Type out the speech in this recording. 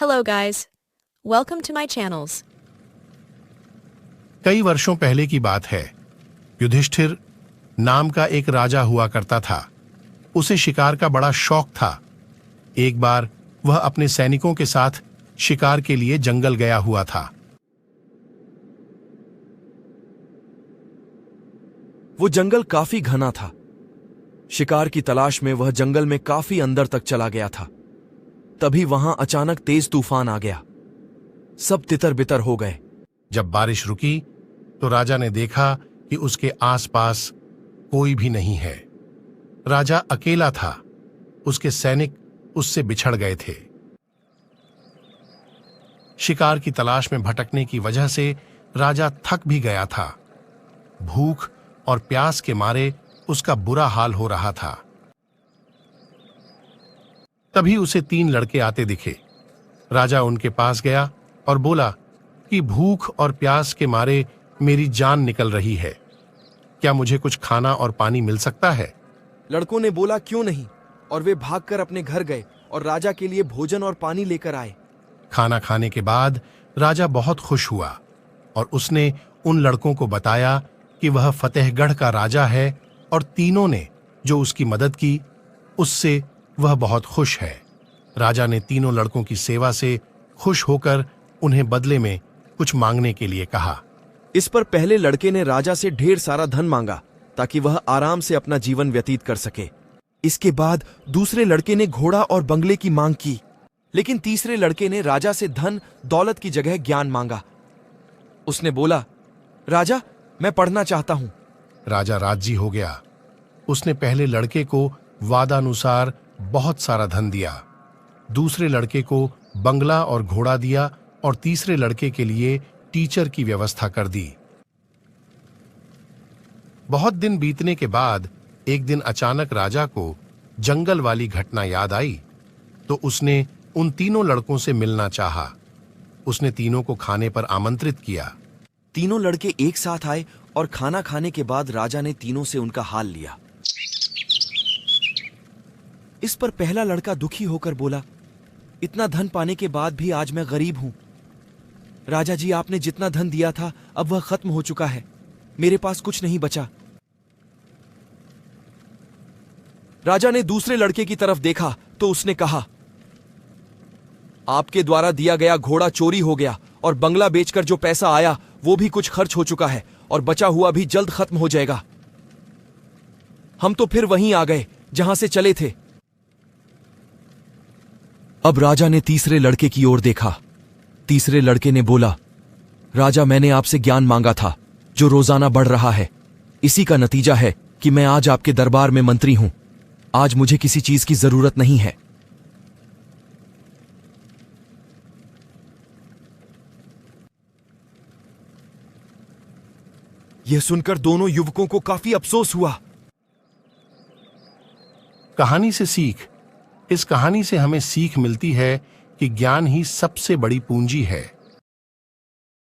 Hello guys. Welcome to my channels. कई वर्षों पहले की बात है। युधिष्ठिर नाम का एक राजा हुआ करता था। उसे शिकार का बड़ा शौक था। एक बार वह अपने सैनिकों के साथ शिकार के लिए जंगल गया हुआ था। वो जंगल काफी घना था। शिकार की तलाश में वह जंगल में काफी अंदर तक चला गया था। तभी वहां अचानक तेज तूफान आ गया। सब तितर बितर हो गए। जब बारिश रुकी तो राजा ने देखा कि उसके आसपास कोई भी नहीं है। राजा अकेला था। उसके सैनिक उससे बिछड़ गए थे। शिकार की तलाश में भटकने की वजह से राजा थक भी गया था। भूख और प्यास के मारे उसका बुरा हाल हो रहा था। तभी उसे 3 लड़के आते दिखे। राजा उनके पास गया और बोला कि भूख और प्यास के मारे मेरी जान निकल रही है। क्या मुझे कुछ खाना और पानी मिल सकता है? लड़कों ने बोला क्यों नहीं, और वे भागकर अपने घर गए और राजा के लिए भोजन और पानी लेकर आए। खाना खाने के बाद राजा बहुत खुश हुआ और उसने उन लड़कों को बताया कि वह फतेहगढ़ का राजा है और तीनों ने जो उसकी मदद की उससे वह बहुत खुश है। राजा ने तीनों लड़कों की सेवा से खुश होकर उन्हें बदले में कुछ मांगने के लिए कहा। इस पर पहले लड़के ने राजा से ढेर सारा धन मांगा ताकि वह आराम से अपना जीवन व्यतीत कर सके। इसके बाद दूसरे लड़के ने घोड़ा और बंगले की मांग की, लेकिन तीसरे लड़के ने राजा से धन दौलत की जगह ज्ञान मांगा। उसने बोला, राजा मैं पढ़ना चाहता हूं। राजा राजी हो गया। उसने पहले लड़के को वादानुसार बहुत सारा धन दिया, दूसरे लड़के को बंगला और घोड़ा दिया और तीसरे लड़के के लिए टीचर की व्यवस्था कर दी। बहुत दिन बीतने के बाद एक दिन अचानक राजा को जंगल वाली घटना याद आई तो उसने उन तीनों लड़कों से मिलना चाहा। उसने तीनों को खाने पर आमंत्रित किया। तीनों लड़के एक साथ आए और खाना खाने के बाद राजा ने तीनों से उनका हाल लिया। इस पर पहला लड़का दुखी होकर बोला, इतना धन पाने के बाद भी आज मैं गरीब हूं। राजा जी, आपने जितना धन दिया था अब वह खत्म हो चुका है। मेरे पास कुछ नहीं बचा। राजा ने दूसरे लड़के की तरफ देखा तो उसने कहा, आपके द्वारा दिया गया घोड़ा चोरी हो गया और बंगला बेचकर जो पैसा आया वो भी कुछ खर्च हो चुका है और बचा हुआ भी जल्द खत्म हो जाएगा। हम तो फिर वहीं आ गए जहां से चले थे। अब राजा ने तीसरे लड़के की ओर देखा। तीसरे लड़के ने बोला, राजा मैंने आपसे ज्ञान मांगा था जो रोजाना बढ़ रहा है। इसी का नतीजा है कि मैं आज आपके दरबार में मंत्री हूं। आज मुझे किसी चीज की जरूरत नहीं है। यह सुनकर दोनों युवकों को काफी अफसोस हुआ। कहानी से सीख। इस कहानी से हमें सीख मिलती है कि ज्ञान ही सबसे बड़ी पूंजी है।